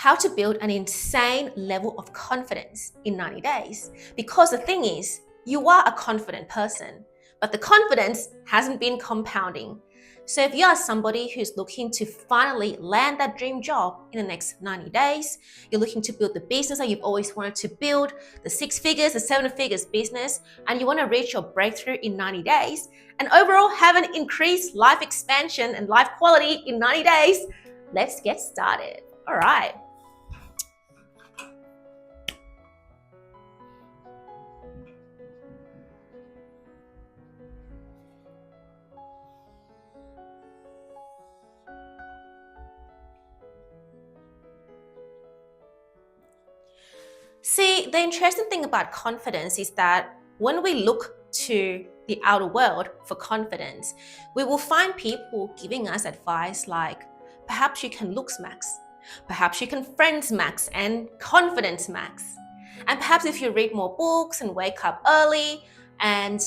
how to build an insane level of confidence in 90 days. Because the thing is, you are a confident person, but the confidence hasn't been compounding. So if you are somebody who's looking to finally land that dream job in the next 90 days, you're looking to build the business that you've always wanted to build, the 6 figures, the 7 figures business, and you want to reach your breakthrough in 90 days, and overall have an increased life expansion and life quality in 90 days, let's get started. All right. See, the interesting thing about confidence is that when we look to the outer world for confidence, we will find people giving us advice like, perhaps you can looks max, perhaps you can friends max and confidence max. And perhaps if you read more books and wake up early and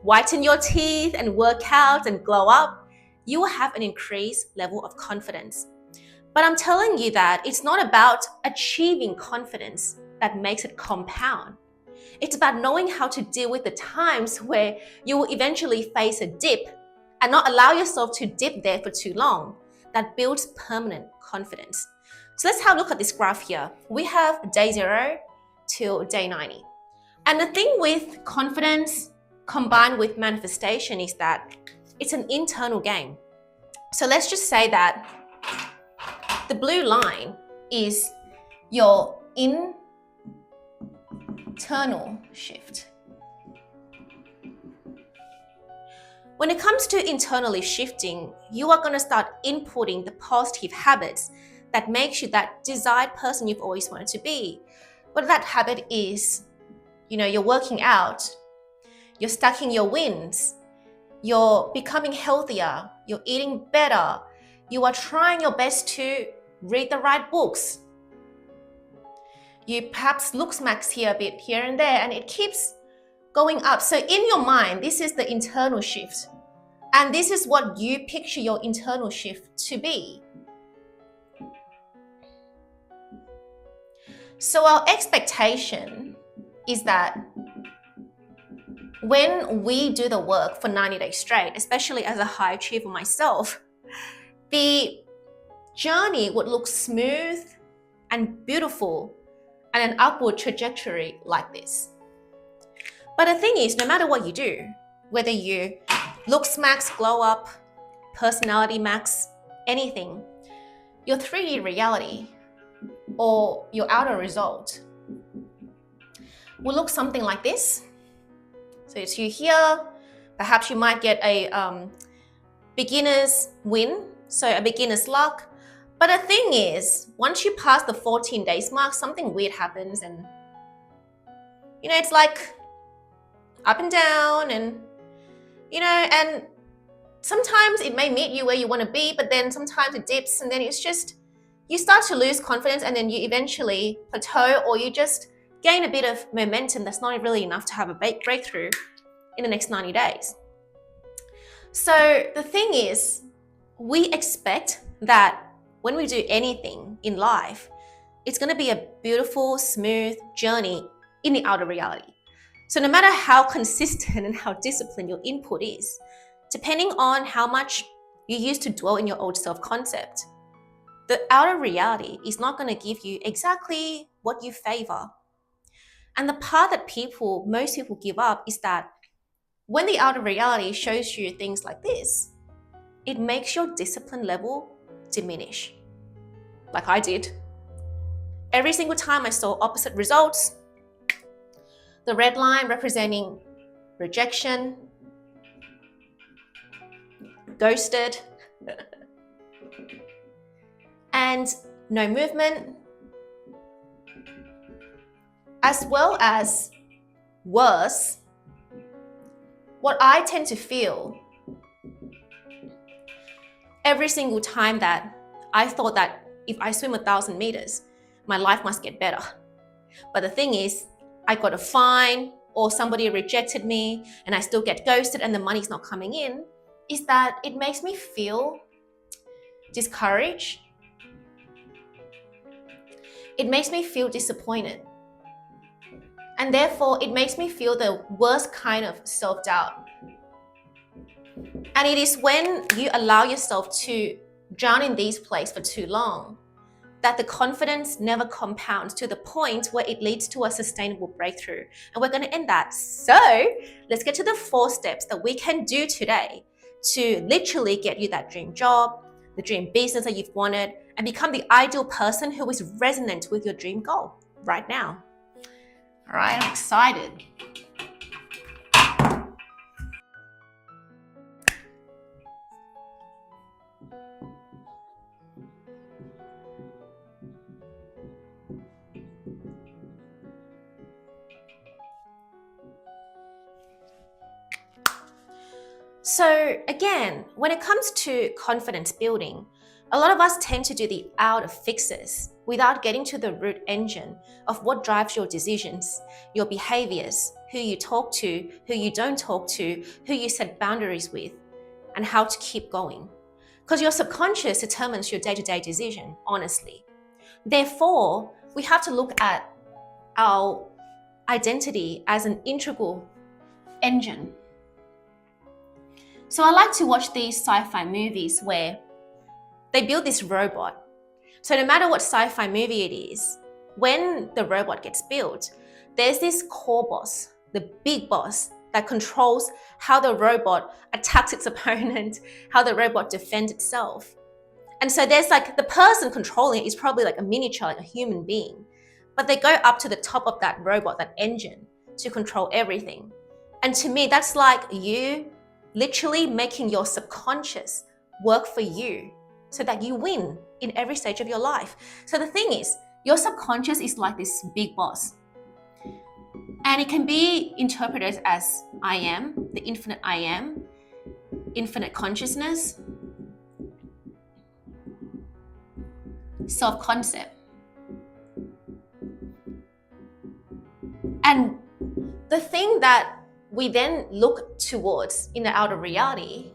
whiten your teeth and work out and glow up, you will have an increased level of confidence. But I'm telling you that it's not about achieving confidence that makes it compound. It's about knowing how to deal with the times where you will eventually face a dip and not allow yourself to dip there for too long. That builds permanent confidence. So let's have a look at this graph here. We have day 0 till day 90. And the thing with confidence combined with manifestation is that it's an internal game. So let's just say that the blue line is your internal shift. When it comes to internally shifting, you are going to start inputting the positive habits that makes you that desired person you've always wanted to be. Whether that habit is, you're working out, you're stacking your wins, you're becoming healthier, you're eating better, you are trying your best to read the right books. You perhaps looks max here a bit here and there, and it keeps going up. So in your mind, this is the internal shift. And this is what you picture your internal shift to be. So our expectation is that when we do the work for 90 days straight, especially as a high achiever myself, the journey would look smooth and beautiful and an upward trajectory like this. But the thing is, no matter what you do, whether you looks max, glow up, personality max, anything, your 3D reality or your outer result will look something like this. So it's you here, perhaps you might get a beginner's win, so a beginner's luck. But the thing is, once you pass the 14 days mark, something weird happens and, it's like up and down and, and sometimes it may meet you where you want to be, but then sometimes it dips and then it's just, you start to lose confidence and then you eventually plateau or you just gain a bit of momentum that's not really enough to have a breakthrough in the next 90 days. So the thing is, we expect that when we do anything in life, it's going to be a beautiful, smooth journey in the outer reality. So no matter how consistent and how disciplined your input is, depending on how much you used to dwell in your old self-concept, the outer reality is not going to give you exactly what you favor. And the part that most people give up is that when the outer reality shows you things like this, it makes your discipline level diminish. Like I did. Every single time I saw opposite results, the red line representing rejection, ghosted, and no movement, as well as worse, what I tend to feel every single time that I thought that if I swim 1,000 meters, my life must get better. But the thing is, I got a fine or somebody rejected me and I still get ghosted and the money's not coming in, is that it makes me feel discouraged. it makes me feel disappointed. And therefore, it makes me feel the worst kind of self-doubt. And it is when you allow yourself to drown in these places for too long that the confidence never compounds to the point where it leads to a sustainable breakthrough. And we're going to end that. So let's get to the 4 steps that we can do today to literally get you that dream job, the dream business that you've wanted, and become the ideal person who is resonant with your dream goal right now. All right, I'm excited. So again, when it comes to confidence building, a lot of us tend to do the outer fixes without getting to the root engine of what drives your decisions, your behaviors, who you talk to, who you don't talk to, who you set boundaries with, and how to keep going. Because your subconscious determines your day-to-day decision, honestly. Therefore, we have to look at our identity as an integral engine. So I like to watch these sci-fi movies where they build this robot. So no matter what sci-fi movie it is, when the robot gets built, there's this core boss, the big boss, that controls how the robot attacks its opponent, how the robot defends itself. And so there's like the person controlling it is probably like a miniature, like a human being. But they go up to the top of that robot, that engine, to control everything. And to me, that's like you literally making your subconscious work for you so that you win in every stage of your life. So the thing is, your subconscious is like this big boss. And it can be interpreted as I am, the infinite I am, infinite consciousness, self-concept. And the thing that we then look towards in the outer reality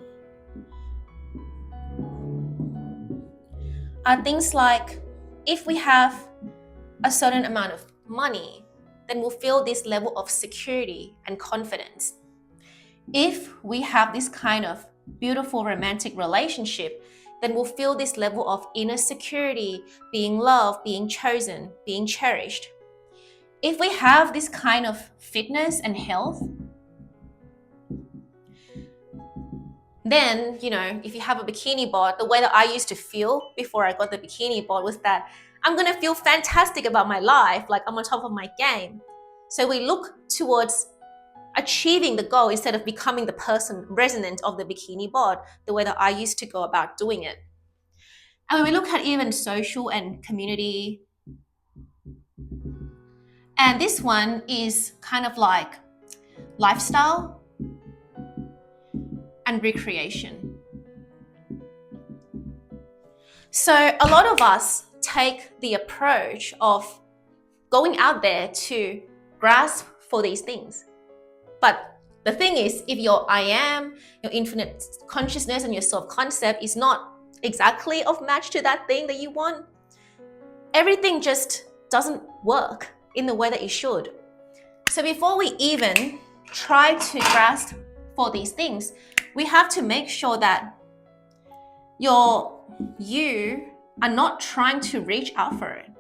are things like, if we have a certain amount of money, then we'll feel this level of security and confidence. If we have this kind of beautiful romantic relationship, then we'll feel this level of inner security, being loved, being chosen, being cherished. If we have this kind of fitness and health, then, if you have a bikini bod, the way that I used to feel before I got the bikini bod was that I'm going to feel fantastic about my life, like I'm on top of my game. So we look towards achieving the goal instead of becoming the person resonant of the bikini bod, the way that I used to go about doing it. And when we look at even social and community, and this one is kind of like lifestyle and recreation. So a lot of us take the approach of going out there to grasp for these things. But the thing is, if your I am, your infinite consciousness and your self-concept is not exactly of match to that thing that you want, everything just doesn't work in the way that it should. So before we even try to grasp for these things, we have to make sure that you are not trying to reach out for it.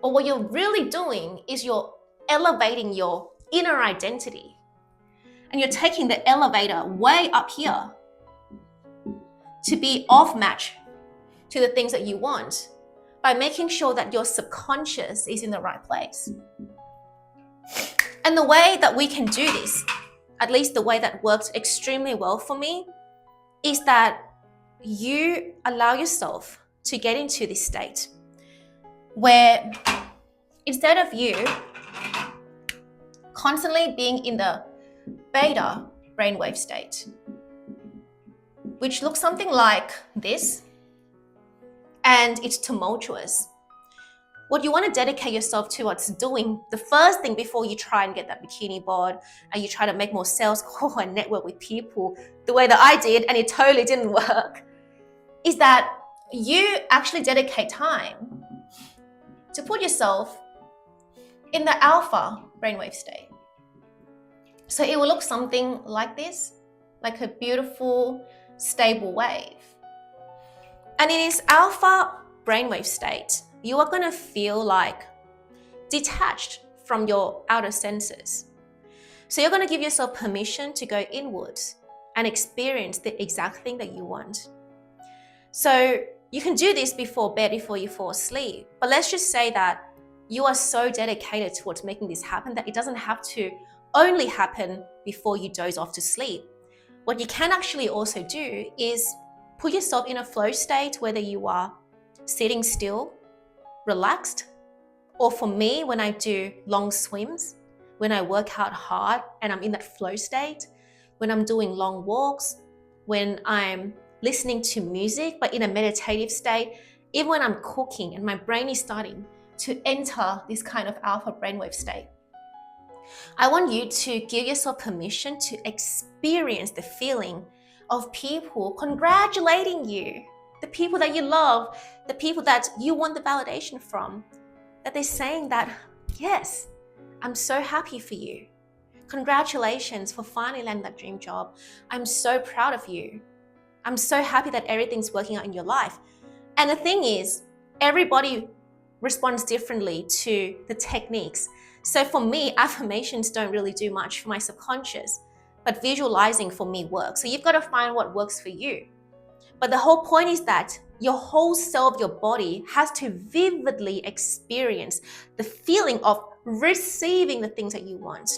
But what you're really doing is you're elevating your inner identity. And you're taking the elevator way up here to be off match to the things that you want by making sure that your subconscious is in the right place. And the way that we can do this, at least the way that works extremely well for me, is that you allow yourself to get into this state where instead of you constantly being in the beta brainwave state, which looks something like this, and it's tumultuous. What you want to dedicate yourself towards doing, the first thing before you try and get that bikini bod and you try to make more sales call and network with people the way that I did, and it totally didn't work, is that you actually dedicate time to put yourself in the alpha brainwave state. So it will look something like this, like a beautiful, stable wave. And in this alpha brainwave state, you are going to feel like detached from your outer senses. So you're going to give yourself permission to go inwards and experience the exact thing that you want. So you can do this before bed, before you fall asleep. But let's just say that you are so dedicated towards making this happen that it doesn't have to only happen before you doze off to sleep. What you can actually also do is put yourself in a flow state, whether you are sitting still, relaxed, or for me, when I do long swims, when I work out hard and I'm in that flow state, when I'm doing long walks, when I'm listening to music, but in a meditative state, even when I'm cooking and my brain is starting to enter this kind of alpha brainwave state. I want you to give yourself permission to experience the feeling of people congratulating you, the people that you love, the people that you want the validation from, that they're saying that, yes, I'm so happy for you. Congratulations for finally landing that dream job. I'm so proud of you. I'm so happy that everything's working out in your life. And the thing is, everybody responds differently to the techniques. So for me, affirmations don't really do much for my subconscious, but visualizing for me works. So you've got to find what works for you. But the whole point is that your whole self, your body has to vividly experience the feeling of receiving the things that you want.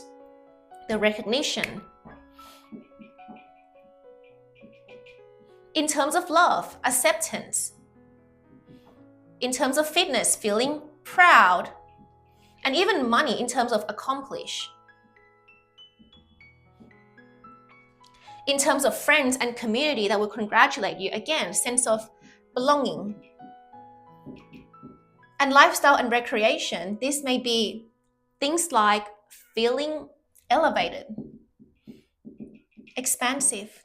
The recognition. In terms of love, acceptance. In terms of fitness, feeling proud. And even money in terms of accomplish. In terms of friends and community that will congratulate you, again, sense of belonging. And lifestyle and recreation, this may be things like feeling elevated, expansive.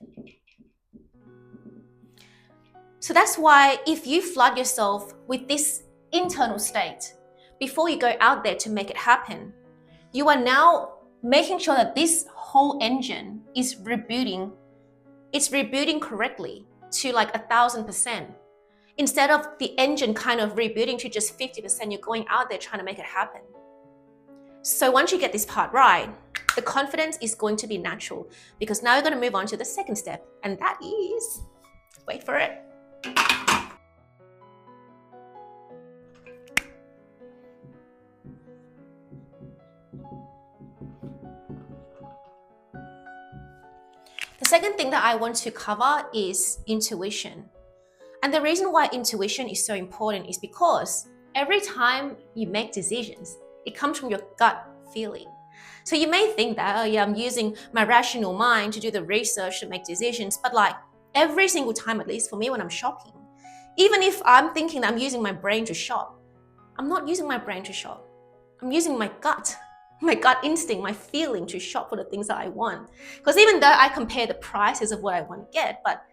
So that's why if you flood yourself with this internal state before you go out there to make it happen, you are now making sure that this whole engine is rebooting. It's rebooting correctly to like 1,000%. Instead of the engine kind of rebooting to just 50%, you're going out there trying to make it happen. So once you get this part right, the confidence is going to be natural, because now you're going to move on to the second step, and that is, wait for it. The second thing that I want to cover is intuition. And the reason why intuition is so important is because every time you make decisions, it comes from your gut feeling. So you may think that, oh yeah, I'm using my rational mind to do the research to make decisions, but like every single time, at least for me when I'm shopping, even if I'm thinking that I'm using my brain to shop, I'm not using my brain to shop. I'm using my gut instinct, my feeling to shop for the things that I want. Because even though I compare the prices of what I want to get, but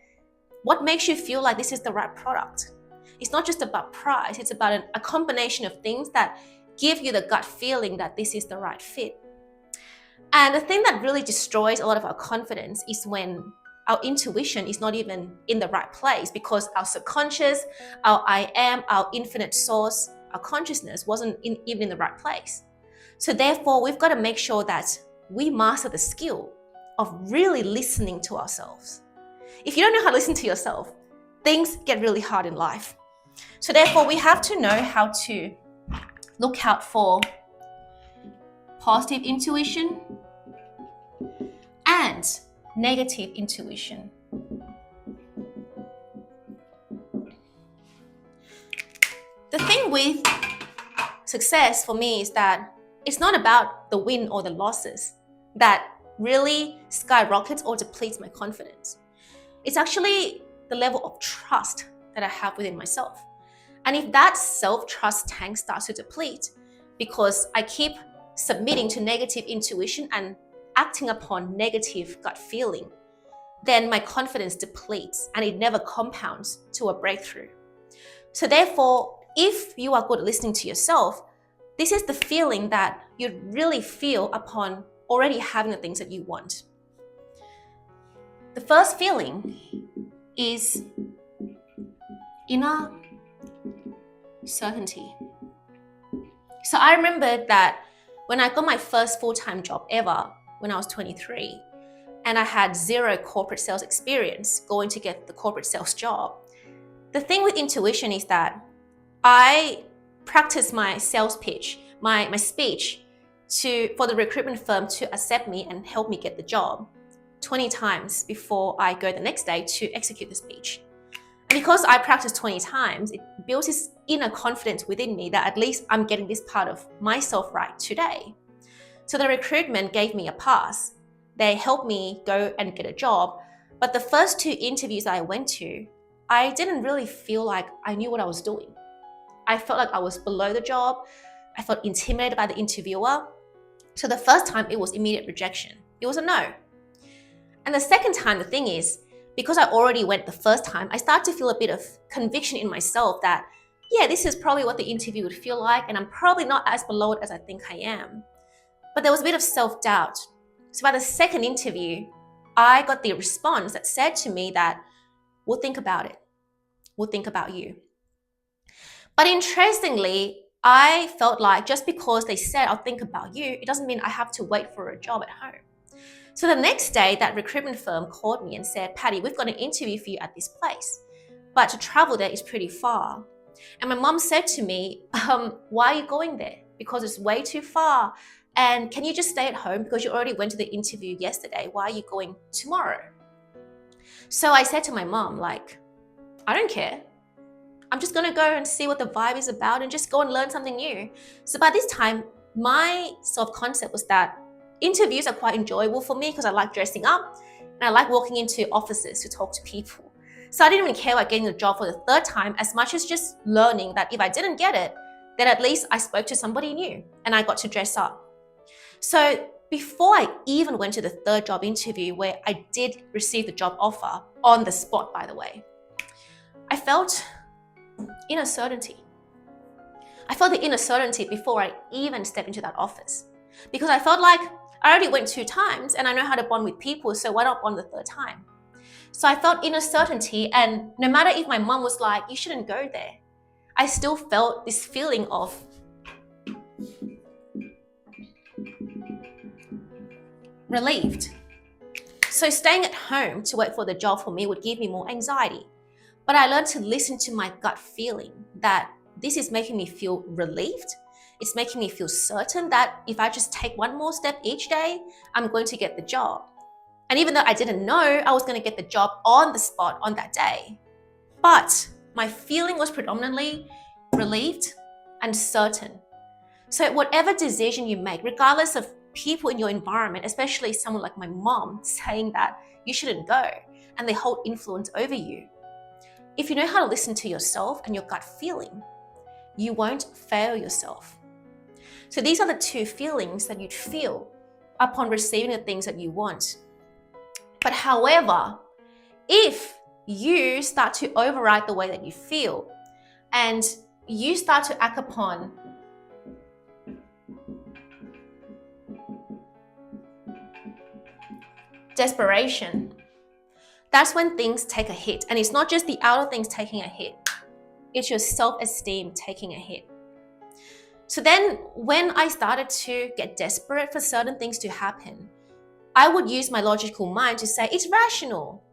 what makes you feel like this is the right product? It's not just about price, it's about a combination of things that give you the gut feeling that this is the right fit. And the thing that really destroys a lot of our confidence is when our intuition is not even in the right place, because our subconscious, our I am, our infinite source, our consciousness wasn't even in the right place. So therefore, we've got to make sure that we master the skill of really listening to ourselves. If you don't know how to listen to yourself, things get really hard in life. So therefore, we have to know how to look out for positive intuition and negative intuition. The thing with success for me is that it's not about the win or the losses that really skyrockets or depletes my confidence. It's actually the level of trust that I have within myself. And if that self-trust tank starts to deplete because I keep submitting to negative intuition and acting upon negative gut feeling, then my confidence depletes and it never compounds to a breakthrough. So therefore, if you are good at listening to yourself, this is the feeling that you'd really feel upon already having the things that you want. The first feeling is inner certainty. So I remember that when I got my first full-time job ever when I was 23, and I had zero corporate sales experience going to get the corporate sales job, the thing with intuition is that I practiced my sales pitch, my speech for the recruitment firm to accept me and help me get the job 20 times before I go the next day to execute the speech. And because I practiced 20 times, it built this inner confidence within me that at least I'm getting this part of myself right today. So the recruitment gave me a pass. They helped me go and get a job. But the first 2 interviews I went to, I didn't really feel like I knew what I was doing. I felt like I was below the job. I felt intimidated by the interviewer. So the first time it was immediate rejection. It was a no. And the second time, the thing is, because I already went the first time, I started to feel a bit of conviction in myself that, yeah, this is probably what the interview would feel like, and I'm probably not as below it as I think I am. But there was a bit of self-doubt. So by the second interview, I got the response that said to me that, we'll think about it. We'll think about you. But interestingly, I felt like just because they said, I'll think about you, it doesn't mean I have to wait for a job at home. So the next day, that recruitment firm called me and said, Patty, we've got an interview for you at this place, but to travel there is pretty far. And my mom said to me, why are you going there? Because it's way too far. And can you just stay at home because you already went to the interview yesterday? Why are you going tomorrow? So I said to my mom, like, I don't care. I'm just gonna go and see what the vibe is about and just go and learn something new. So by this time, my self-concept was that interviews are quite enjoyable for me because I like dressing up and I like walking into offices to talk to people. So I didn't even care about getting the job for the third time as much as just learning that if I didn't get it, then at least I spoke to somebody new and I got to dress up. So before I even went to the third job interview, where I did receive the job offer on the spot, by the way, I felt inner certainty. I felt the inner certainty before I even stepped into that office because I felt like I already went 2 times and I know how to bond with people, so why not bond the third time? So I felt inner certainty, and no matter if my mom was like, you shouldn't go there, I still felt this feeling of relieved. So staying at home to wait for the job for me would give me more anxiety. But I learned to listen to my gut feeling that this is making me feel relieved. It's making me feel certain that if I just take one more step each day, I'm going to get the job. And even though I didn't know I was going to get the job on the spot on that day, but my feeling was predominantly relieved and certain. So whatever decision you make, regardless of people in your environment, especially someone like my mom saying that you shouldn't go and they hold influence over you, if you know how to listen to yourself and your gut feeling, you won't fail yourself. So these are the 2 feelings that you'd feel upon receiving the things that you want. But however, if you start to override the way that you feel and you start to act upon desperation, that's when things take a hit. And it's not just the outer things taking a hit, it's your self-esteem taking a hit. So then when I started to get desperate for certain things to happen, I would use my logical mind to say, it's rational.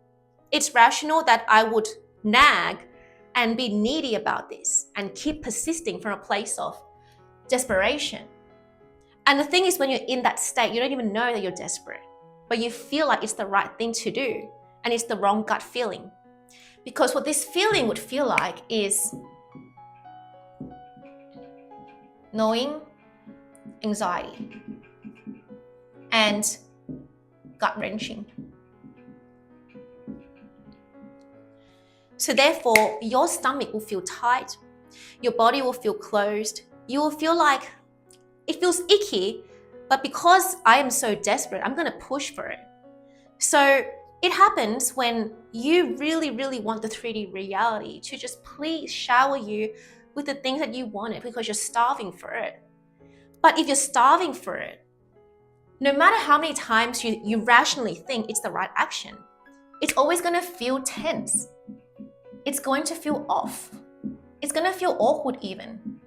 It's rational that I would nag and be needy about this and keep persisting from a place of desperation. And the thing is, when you're in that state, you don't even know that you're desperate, but you feel like it's the right thing to do and it's the wrong gut feeling. Because what this feeling would feel like is knowing anxiety and gut-wrenching. So therefore, your stomach will feel tight, your body will feel closed, you will feel like it feels icky, but because I am so desperate, I'm going to push for it. So it happens when you really, really want the 3D reality to just please shower you with the things that you wanted because you're starving for it. But if you're starving for it, no matter how many times you rationally think it's the right action, it's always going to feel tense. It's going to feel off. It's going to feel awkward even.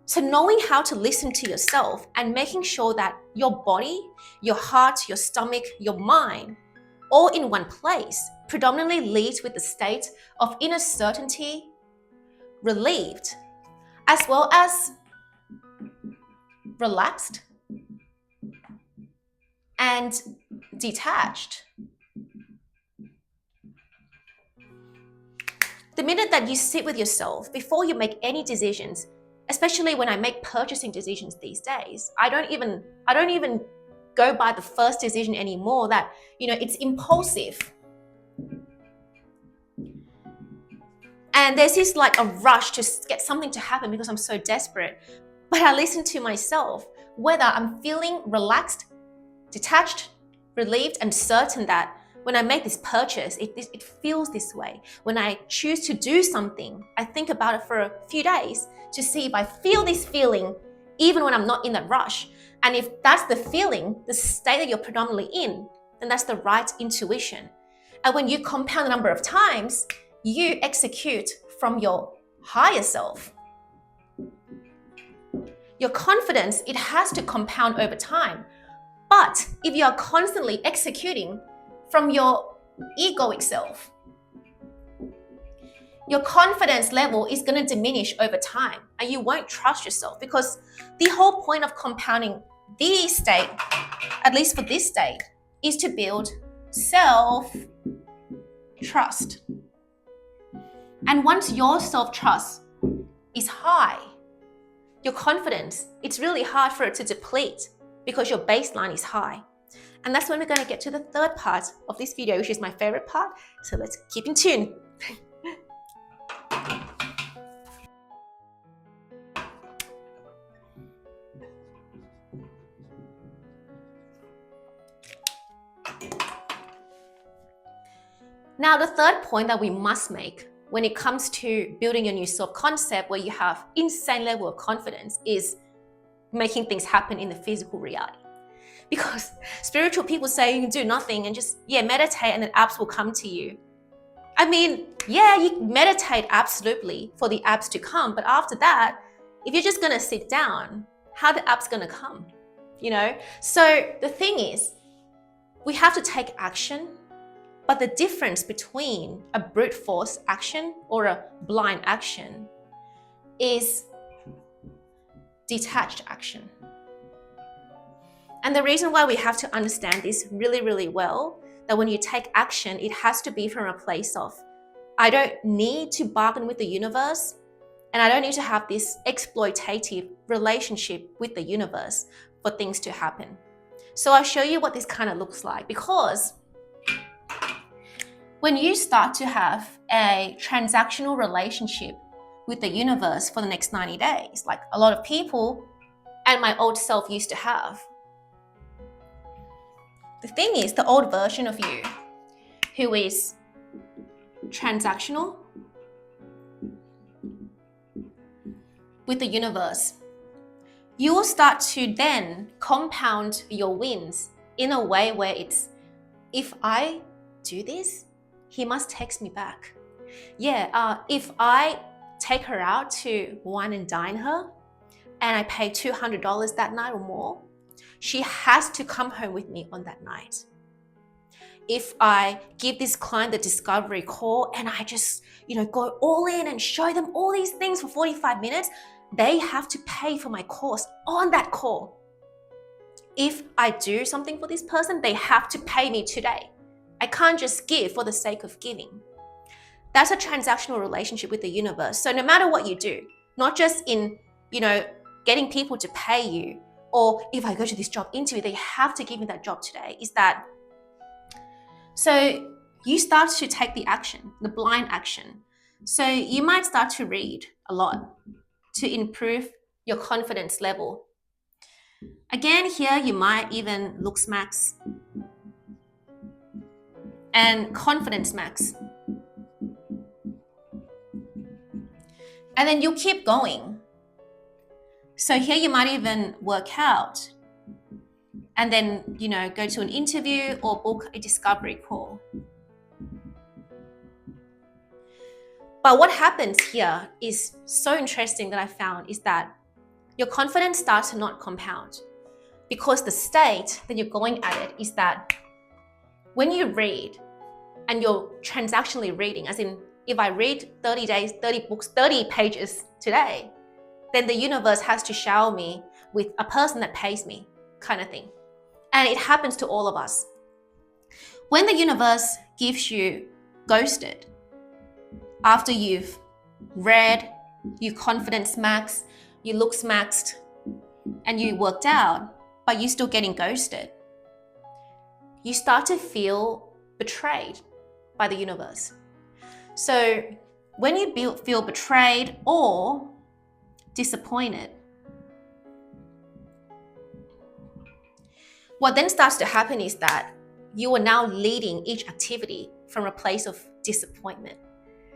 So knowing how to listen to yourself and making sure that your body, your heart, your stomach, your mind, all in one place, predominantly leads with the state of inner certainty, relieved, as well as relaxed and detached. The minute that you sit with yourself before you make any decisions, especially when I make purchasing decisions these days, I don't even go by the first decision anymore that, it's impulsive. And there's this like a rush to get something to happen because I'm so desperate. But I listen to myself, whether I'm feeling relaxed, detached, relieved, and certain that when I make this purchase, it feels this way. When I choose to do something, I think about it for a few days to see if I feel this feeling, even when I'm not in that rush. And if that's the feeling, the state that you're predominantly in, then that's the right intuition. And when you compound the number of times, you execute from your higher self. Your confidence, it has to compound over time. But if you are constantly executing from your egoic self, your confidence level is going to diminish over time and you won't trust yourself, because the whole point of compounding this state, at least for this state, is to build self-trust. And once your self-trust is high, your confidence, it's really hard for it to deplete because your baseline is high. And that's when we're going to get to the third part of this video, which is my favorite part. So let's keep in tune. Now, the third point that we must make when it comes to building a new self-concept where you have insane level of confidence is making things happen in the physical reality. Because spiritual people say you can do nothing and just, meditate and then apps will come to you. I mean, you meditate absolutely for the apps to come, but after that, if you're just gonna sit down, how the app's gonna come, So the thing is, we have to take action, but the difference between a brute force action or a blind action is detached action. And the reason why we have to understand this really, really well, that when you take action, it has to be from a place of, I don't need to bargain with the universe, and I don't need to have this exploitative relationship with the universe for things to happen. So I'll show you what this kind of looks like, because when you start to have a transactional relationship with the universe for the next 90 days, like a lot of people and my old self used to have, the thing is, the old version of you, who is transactional with the universe, you will start to then compound your wins in a way where it's, if I do this, he must text me back. If I take her out to wine and dine her and I pay $200 that night or more, she has to come home with me on that night. If I give this client the discovery call and I just, go all in and show them all these things for 45 minutes, they have to pay for my course on that call. If I do something for this person, they have to pay me today. I can't just give for the sake of giving. That's a transactional relationship with the universe. So no matter what you do, not just in, getting people to pay you, or if I go to this job interview, they have to give me that job today, is that, so you start to take the action, the blind action. So you might start to read a lot to improve your confidence level. Again, here you might even looks max and confidence max. And then you'll keep going. So here you might even work out and then, go to an interview or book a discovery call. But what happens here is so interesting that I found is that your confidence starts to not compound, because the state that you're going at it is that when you read and you're transactionally reading, as in if I read 30 days, 30 books, 30 pages today, then the universe has to shower me with a person that pays me, kind of thing. And it happens to all of us. When the universe gives you ghosted, after you've read, you confidence max, you looks maxed, and you worked out, but you're still getting ghosted, you start to feel betrayed by the universe. So when you feel betrayed or disappointed, what then starts to happen is that you are now leading each activity from a place of disappointment.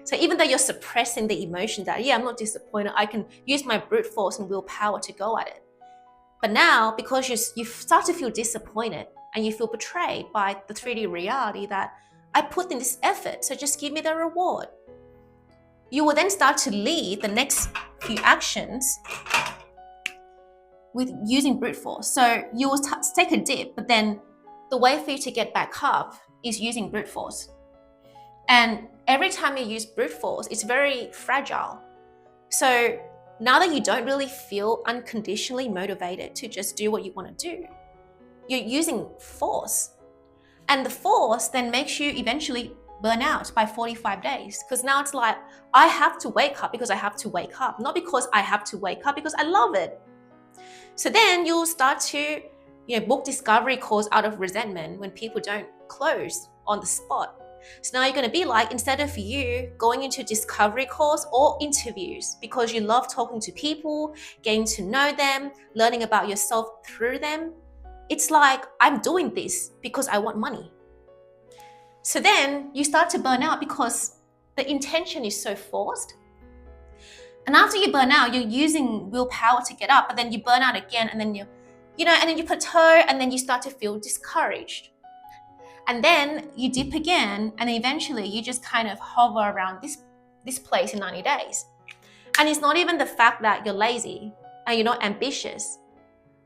So even though you're suppressing the emotion that, I'm not disappointed, I can use my brute force and willpower to go at it. But now, because you start to feel disappointed and you feel betrayed by the 3D reality that I put in this effort, so just give me the reward, you will then start to lead the next few actions with using brute force. So you will take a dip, but then the way for you to get back up is using brute force. And every time you use brute force, it's very fragile. So now that you don't really feel unconditionally motivated to just do what you want to do, you're using force. And the force then makes you eventually burn out by 45 days. Because now it's like, I have to wake up because I have to wake up, not because I have to wake up because I love it. So then you'll start to book discovery calls out of resentment when people don't close on the spot. So now you're going to be like, instead of you going into discovery calls or interviews because you love talking to people, getting to know them, learning about yourself through them, it's like, I'm doing this because I want money. So then you start to burn out because the intention is so forced. And after you burn out, you're using willpower to get up, but then you burn out again, and then and then you plateau, and then you start to feel discouraged. And then you dip again, and then eventually you just kind of hover around this place in 90 days. And it's not even the fact that you're lazy and you're not ambitious,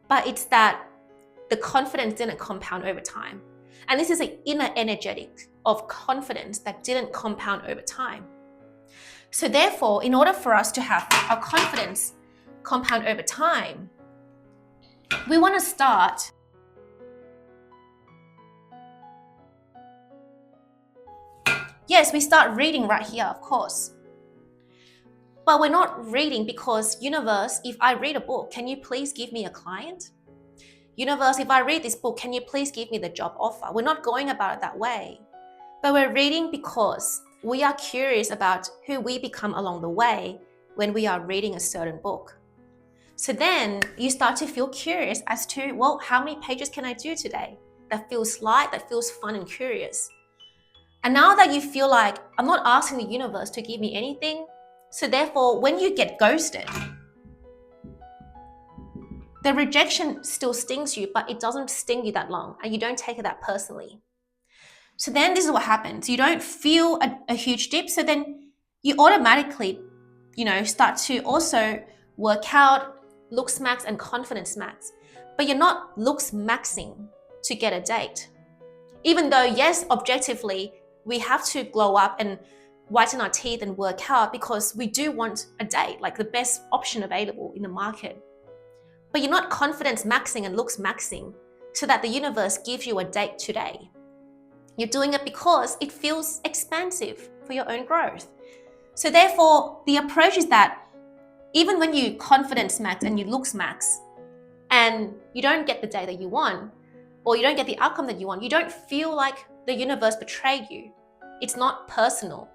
but it's that the confidence didn't compound over time. And this is an inner energetic of confidence that didn't compound over time. So therefore, in order for us to have our confidence compound over time, we want to start we start reading right here, of course. But we're not reading because, universe, if I read a book, can you please give me a client? Universe, if I read this book, can you please give me the job offer? We're not going about it that way. But we're reading because we are curious about who we become along the way when we are reading a certain book. So then you start to feel curious as to, well, how many pages can I do today that feels light, that feels fun and curious? And now that you feel like, I'm not asking the universe to give me anything, so therefore when you get ghosted, the rejection still stings you, but it doesn't sting you that long, and you don't take it that personally. So then this is what happens. You don't feel a huge dip, so then you automatically, start to also work out looks max and confidence max. But you're not looks maxing to get a date. Even though, yes, objectively, we have to glow up and whiten our teeth and work out because we do want a date, like the best option available in the market. But you're not confidence maxing and looks maxing so that the universe gives you a date today. You're doing it because it feels expansive for your own growth. So therefore, the approach is that even when you confidence max and you looks max and you don't get the date that you want, or you don't get the outcome that you want, you don't feel like the universe betrayed you. It's not personal.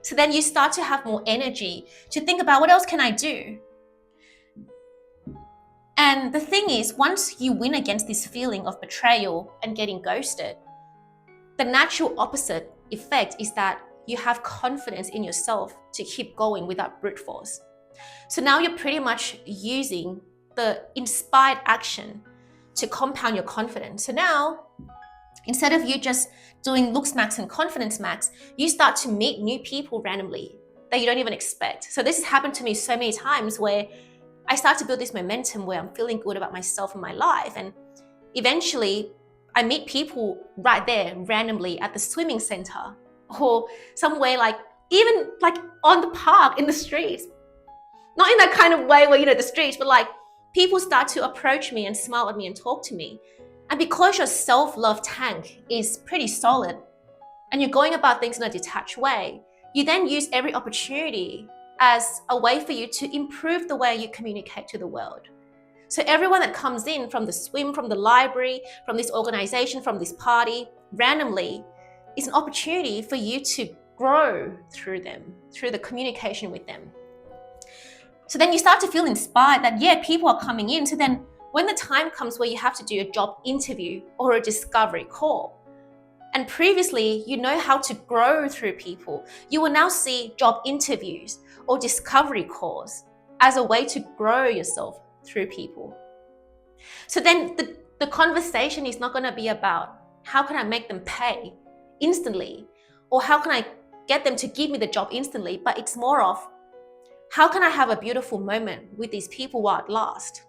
So then you start to have more energy to think about, what else can I do? And the thing is, once you win against this feeling of betrayal and getting ghosted, the natural opposite effect is that you have confidence in yourself to keep going without brute force. So now you're pretty much using the inspired action to compound your confidence. So now, instead of you just doing looks max and confidence max, you start to meet new people randomly that you don't even expect. So this has happened to me so many times where I start to build this momentum where I'm feeling good about myself and my life. And eventually I meet people right there randomly at the swimming center or somewhere, like even like on the park, in the streets. Not in that kind of way where, the streets, but like people start to approach me and smile at me and talk to me. And because your self-love tank is pretty solid and you're going about things in a detached way, you then use every opportunity as a way for you to improve the way you communicate to the world. So everyone that comes in from the swim, from the library, from this organization, from this party, randomly, is an opportunity for you to grow through them, through the communication with them. So then you start to feel inspired that, yeah, people are coming in. So then when the time comes where you have to do a job interview or a discovery call, and previously you know how to grow through people, you will now see job interviews or discovery calls as a way to grow yourself through people. So then the conversation is not going to be about how can I make them pay instantly or how can I get them to give me the job instantly, but it's more of how can I have a beautiful moment with these people while it lasts.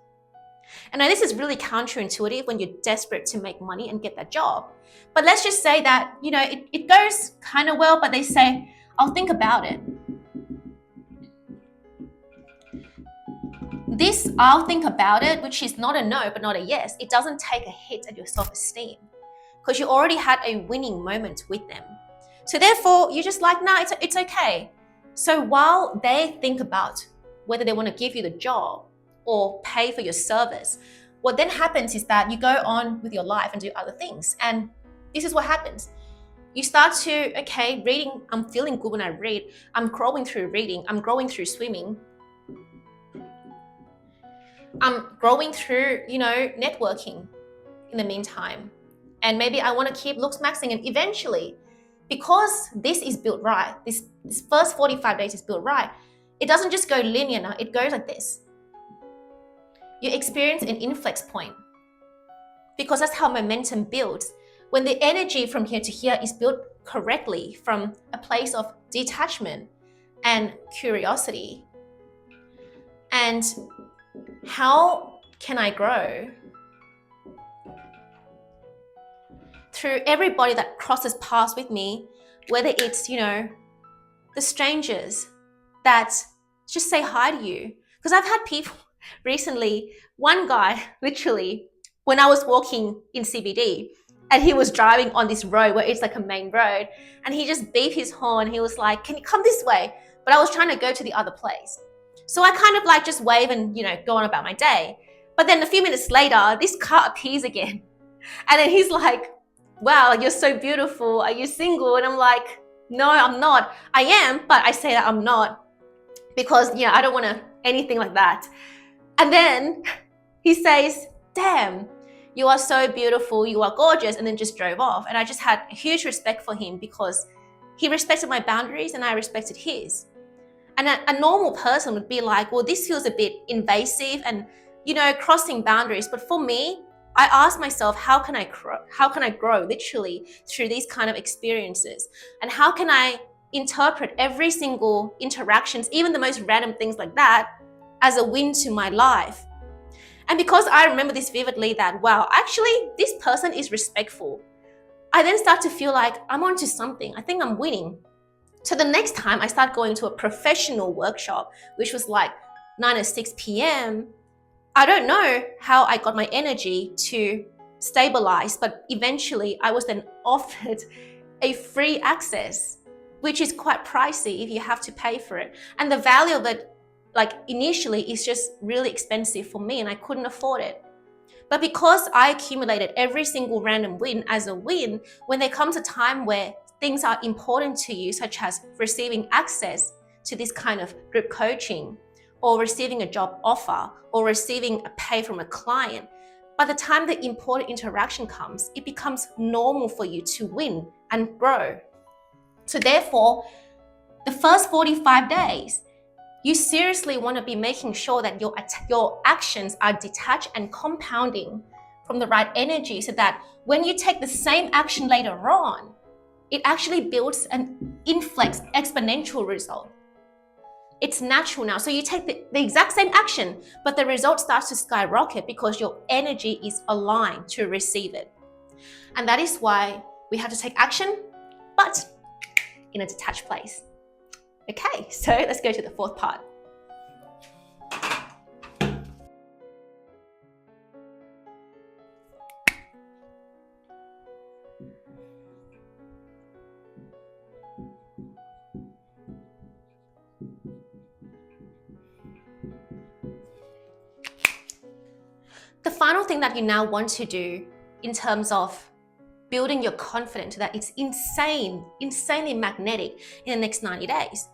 And now this is really counterintuitive when you're desperate to make money and get that job. But let's just say that, it goes kind of well, but they say, I'll think about it. This I'll think about it, which is not a no, but not a yes, it doesn't take a hit at your self-esteem because you already had a winning moment with them. So therefore, you're just like, nah, it's okay. So while they think about whether they want to give you the job or pay for your service, what then happens is that you go on with your life and do other things. And this is what happens. You start to, okay, reading, I'm feeling good when I read. I'm growing through reading. I'm growing through swimming. I'm growing through, networking in the meantime. And maybe I want to keep looks maxing. And eventually, because this is built right, this first 45 days is built right, it doesn't just go linear now, it goes like this. You experience an inflex point because that's how momentum builds. When the energy from here to here is built correctly from a place of detachment and curiosity. And how can I grow? Through everybody that crosses paths with me, whether it's, the strangers that just say hi to you. Because I've had people recently, one guy, literally, when I was walking in CBD, and he was driving on this road where it's like a main road, and he just beeped his horn. He was like, can you come this way? But I was trying to go to the other place. So I kind of like just wave and, go on about my day. But then a few minutes later, this car appears again. And then he's like, wow, you're so beautiful. Are you single? And I'm like, no, I'm not. I am, but I say that I'm not because, I don't want to anything like that. And then he says, damn, you are so beautiful. You are gorgeous. And then just drove off. And I just had huge respect for him because he respected my boundaries and I respected his. And a normal person would be like, well, this feels a bit invasive and, crossing boundaries. But for me, I asked myself, how can I grow literally through these kind of experiences? And how can I interpret every single interactions, even the most random things like that, as a win to my life? And because I remember this vividly that, wow, actually, this person is respectful, I then start to feel like I'm onto something. I think I'm winning. So the next time I start going to a professional workshop, which was like 9 or 6 p.m., I don't know how I got my energy to stabilize, but eventually I was then offered a free access, which is quite pricey if you have to pay for it. And the value of it, like initially, is just really expensive for me and I couldn't afford it. But because I accumulated every single random win as a win, when there comes a time where things are important to you, such as receiving access to this kind of group coaching, or receiving a job offer, or receiving a pay from a client, by the time the important interaction comes, it becomes normal for you to win and grow. So therefore, the first 45 days, You seriously want to be making sure that your actions are detached and compounding from the right energy, so that when you take the same action later on, it actually builds an inflex exponential result. It's natural now. So you take the exact same action, but the result starts to skyrocket because your energy is aligned to receive it. And that is why we have to take action, but in a detached place. Okay, so let's go to the fourth part. The final thing that you now want to do in terms of building your confidence that it's insanely magnetic in the next 90 days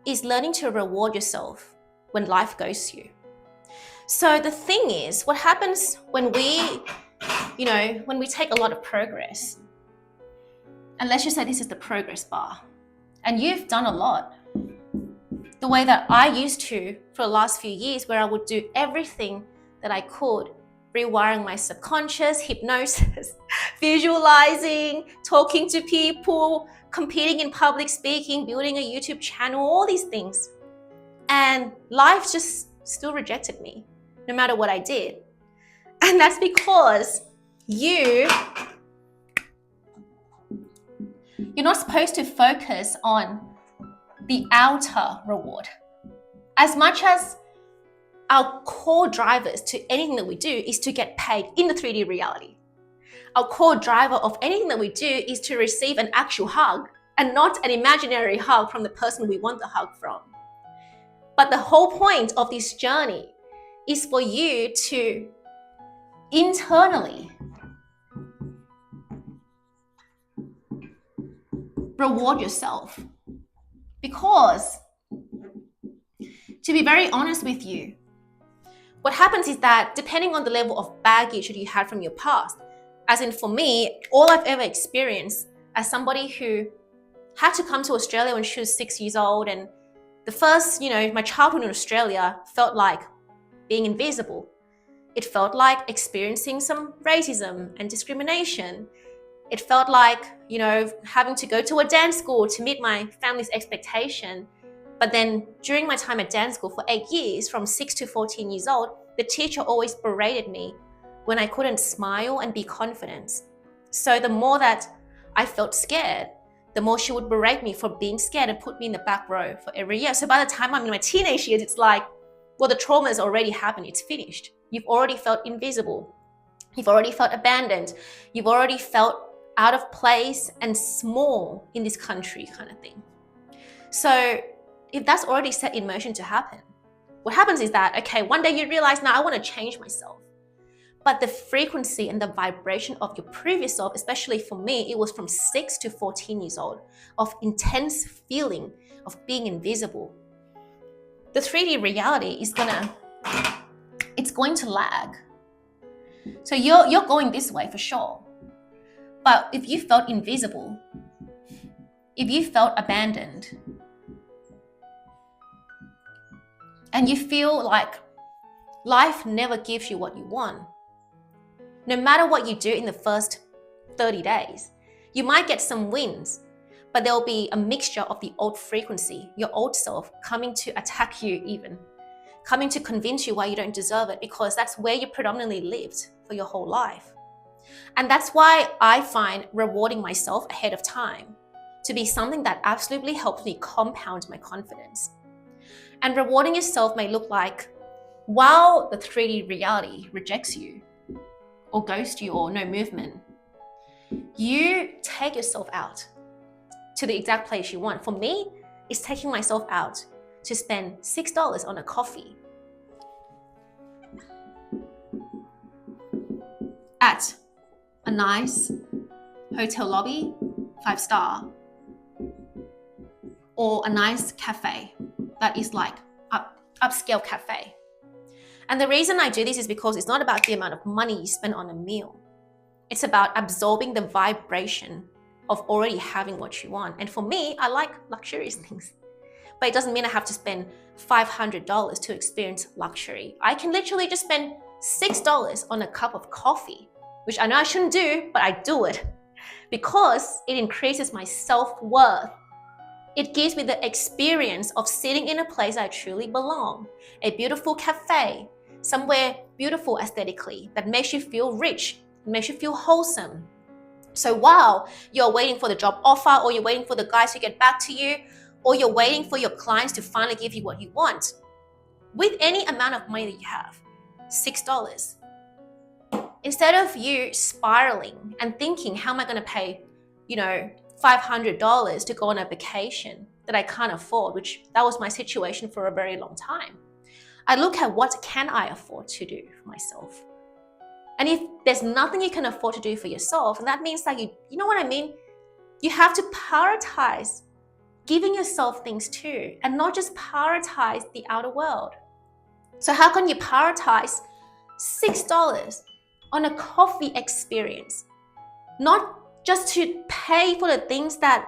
is learning to reward yourself when life goes to you. So the thing is, what happens when we take a lot of progress, and let's just say this is the progress bar, and you've done a lot, the way that I used to for the last few years, where I would do everything that I could, rewiring my subconscious, hypnosis, visualizing, talking to people, competing in public speaking, building a YouTube channel, all these things. And life just still rejected me, no matter what I did. And that's because you're not supposed to focus on the outer reward. As much as our core drivers to anything that we do is to get paid in the 3D reality. Our core driver of anything that we do is to receive an actual hug and not an imaginary hug from the person we want the hug from. But the whole point of this journey is for you to internally reward yourself. Because, to be very honest with you, what happens is that depending on the level of baggage that you had from your past, as in for me, all I've ever experienced as somebody who had to come to Australia when she was 6 years old, and the first, my childhood in Australia felt like being invisible. It felt like experiencing some racism and discrimination. It felt like, having to go to a dance school to meet my family's expectation. But then during my time at dance school for 8 years, from 6 to 14 years old, the teacher always berated me when I couldn't smile and be confident. So the more that I felt scared, the more she would berate me for being scared and put me in the back row for every year. So by the time I'm in my teenage years, it's like, well, the trauma has already happened. It's finished. You've already felt invisible. You've already felt abandoned. You've already felt out of place and small in this country kind of thing. So if that's already set in motion to happen, what happens is that, okay, one day you realize, now I want to change myself. But the frequency and the vibration of your previous self, especially for me, it was from 6 to 14 years old, of intense feeling of being invisible. The 3D reality is going to lag. So you're going this way for sure. But if you felt invisible, if you felt abandoned, and you feel like life never gives you what you want, no matter what you do in the first 30 days, you might get some wins, but there'll be a mixture of the old frequency, your old self coming to attack you even, coming to convince you why you don't deserve it, because that's where you predominantly lived for your whole life. And that's why I find rewarding myself ahead of time to be something that absolutely helps me compound my confidence. And rewarding yourself may look like, while the 3D reality rejects you or ghosts you or no movement, you take yourself out to the exact place you want. For me, it's taking myself out to spend $6 on a coffee at a nice hotel lobby, 5-star, or a nice cafe that is like upscale cafe. And the reason I do this is because it's not about the amount of money you spend on a meal. It's about absorbing the vibration of already having what you want. And for me, I like luxurious things. but it doesn't mean I have to spend $500 to experience luxury. I can literally just spend $6 on a cup of coffee, which I know I shouldn't do, but I do it because it increases my self-worth. It gives me the experience of sitting in a place I truly belong, a beautiful cafe, somewhere beautiful aesthetically that makes you feel rich, makes you feel wholesome. So while you're waiting for the job offer, or you're waiting for the guys to get back to you, or you're waiting for your clients to finally give you what you want, with any amount of money that you have, $6, instead of you spiraling and thinking, how am I going to pay, $500 to go on a vacation that I can't afford, which that was my situation for a very long time. I look at what can I afford to do for myself. And if there's nothing you can afford to do for yourself, and that means that you know what I mean? You have to prioritize giving yourself things too, and not just prioritize the outer world. So how can you prioritize $6 on a coffee experience? Not just to pay for the things that,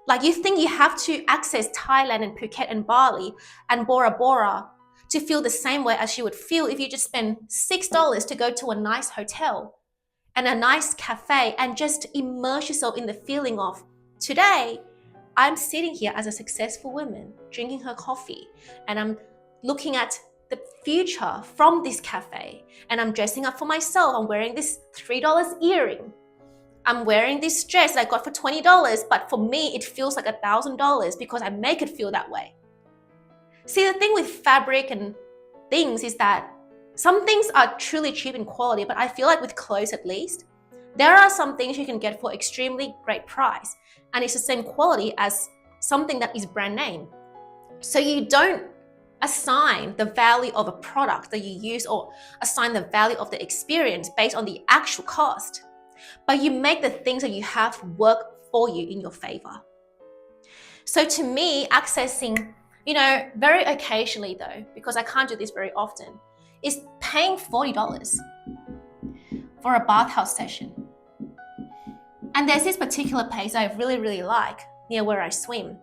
like, you think you have to access Thailand and Phuket and Bali and Bora Bora to feel the same way as you would feel if you just spend $6 to go to a nice hotel and a nice cafe and just immerse yourself in the feeling of, today, I'm sitting here as a successful woman, drinking her coffee, and I'm looking at the future from this cafe, and I'm dressing up for myself. I'm wearing this $3 earring. I'm wearing this dress that I got for $20, but for me, it feels like $1,000 because I make it feel that way. See, the thing with fabric and things is that some things are truly cheap in quality, but I feel like with clothes at least, there are some things you can get for extremely great price, and it's the same quality as something that is brand name. So you don't assign the value of a product that you use or assign the value of the experience based on the actual cost, but you make the things that you have work for you in your favor. So to me, accessing, very occasionally though, because I can't do this very often, is paying $40 for a bathhouse session. And there's this particular place I really, really like near where I swim.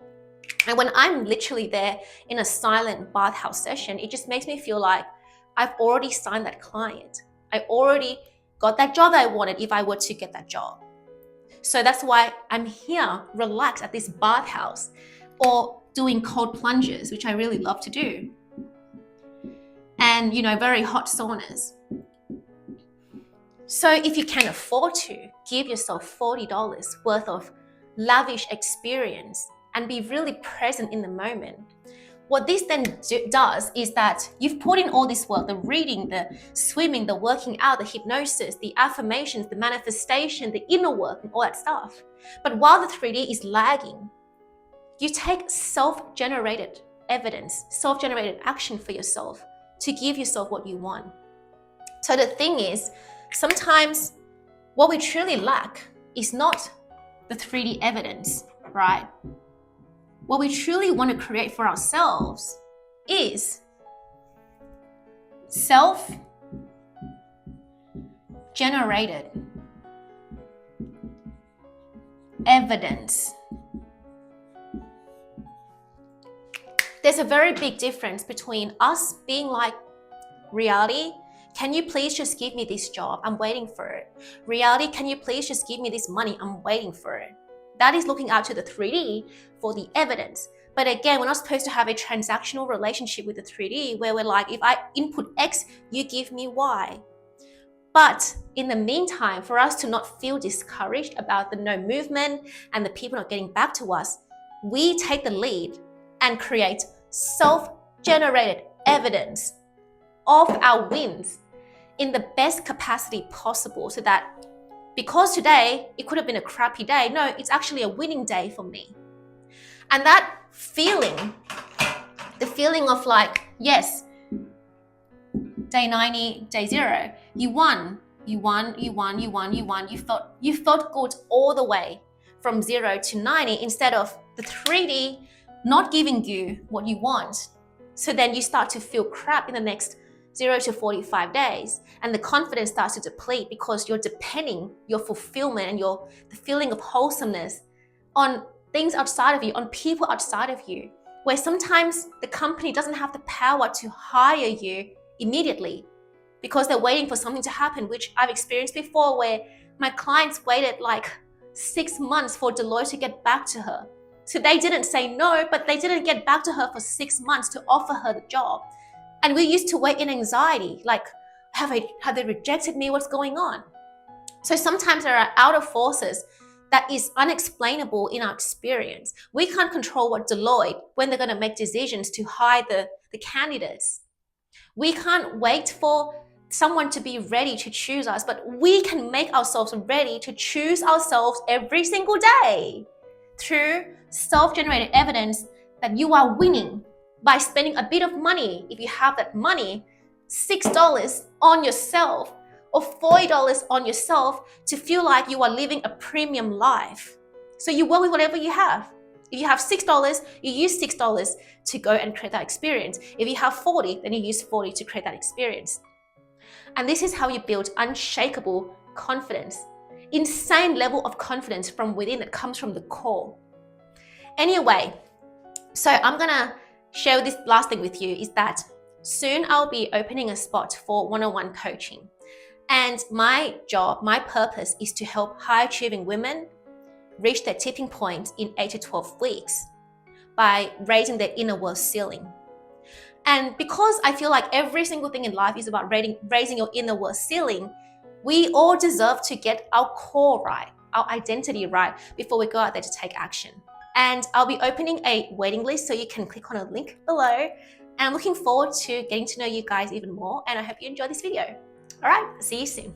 And when I'm literally there in a silent bathhouse session, it just makes me feel like I've already signed that client. I already got that job that I wanted if I were to get that job. So that's why I'm here relaxed at this bathhouse, or doing cold plunges, which I really love to do. And, very hot saunas. So if you can afford to, give yourself $40 worth of lavish experience and be really present in the moment. What this then does is that you've put in all this work, the reading, the swimming, the working out, the hypnosis, the affirmations, the manifestation, the inner work, and all that stuff. But while the 3D is lagging, you take self-generated evidence, self-generated action for yourself to give yourself what you want. So the thing is, sometimes what we truly lack is not the 3D evidence, right? What we truly want to create for ourselves is self-generated evidence. There's a very big difference between us being like, reality, can you please just give me this job? I'm waiting for it. Reality, can you please just give me this money? I'm waiting for it. That is looking out to the 3D for the evidence. But again, we're not supposed to have a transactional relationship with the 3D where we're like, if I input X, you give me Y. But in the meantime, for us to not feel discouraged about the no movement and the people not getting back to us, we take the lead and create self-generated evidence of our wins in the best capacity possible, so that because today it could have been a crappy day, no, it's actually a winning day for me. And that feeling, the feeling of like, yes, day 90, day 0, you won, you felt good all the way from 0 to 90 instead of the 3D not giving you what you want. So then you start to feel crap in the next 0 to 45 days, and the confidence starts to deplete because you're depending your fulfillment and the feeling of wholesomeness on things outside of you, on people outside of you. where sometimes the company doesn't have the power to hire you immediately because they're waiting for something to happen, which I've experienced before, where my clients waited like 6 months for Deloitte to get back to her. So they didn't say no, but they didn't get back to her for 6 months to offer her the job. And we used to wait in anxiety, like, have they rejected me? What's going on? So sometimes there are outer forces that is unexplainable in our experience. We can't control what Deloitte, when they're going to make decisions to hire the candidates. We can't wait for someone to be ready to choose us, but we can make ourselves ready to choose ourselves every single day through self-generated evidence that you are winning by spending a bit of money, if you have that money, $6 on yourself or $40 on yourself to feel like you are living a premium life. So you work with whatever you have. If you have $6, you use $6 to go and create that experience. If you have 40, then you use 40 to create that experience. And this is how you build unshakable confidence, insane level of confidence from within that comes from the core. Anyway, so I'm gonna share this last thing with you is that soon I'll be opening a spot for one-on-one coaching. And my job, my purpose is to help high achieving women reach their tipping point in 8 to 12 weeks by raising their inner worth ceiling. And because I feel like every single thing in life is about raising your inner worth ceiling, we all deserve to get our core right, our identity right before we go out there to take action. And I'll be opening a waiting list, so you can click on a link below. And I'm looking forward to getting to know you guys even more. And I hope you enjoy this video. All right, see you soon.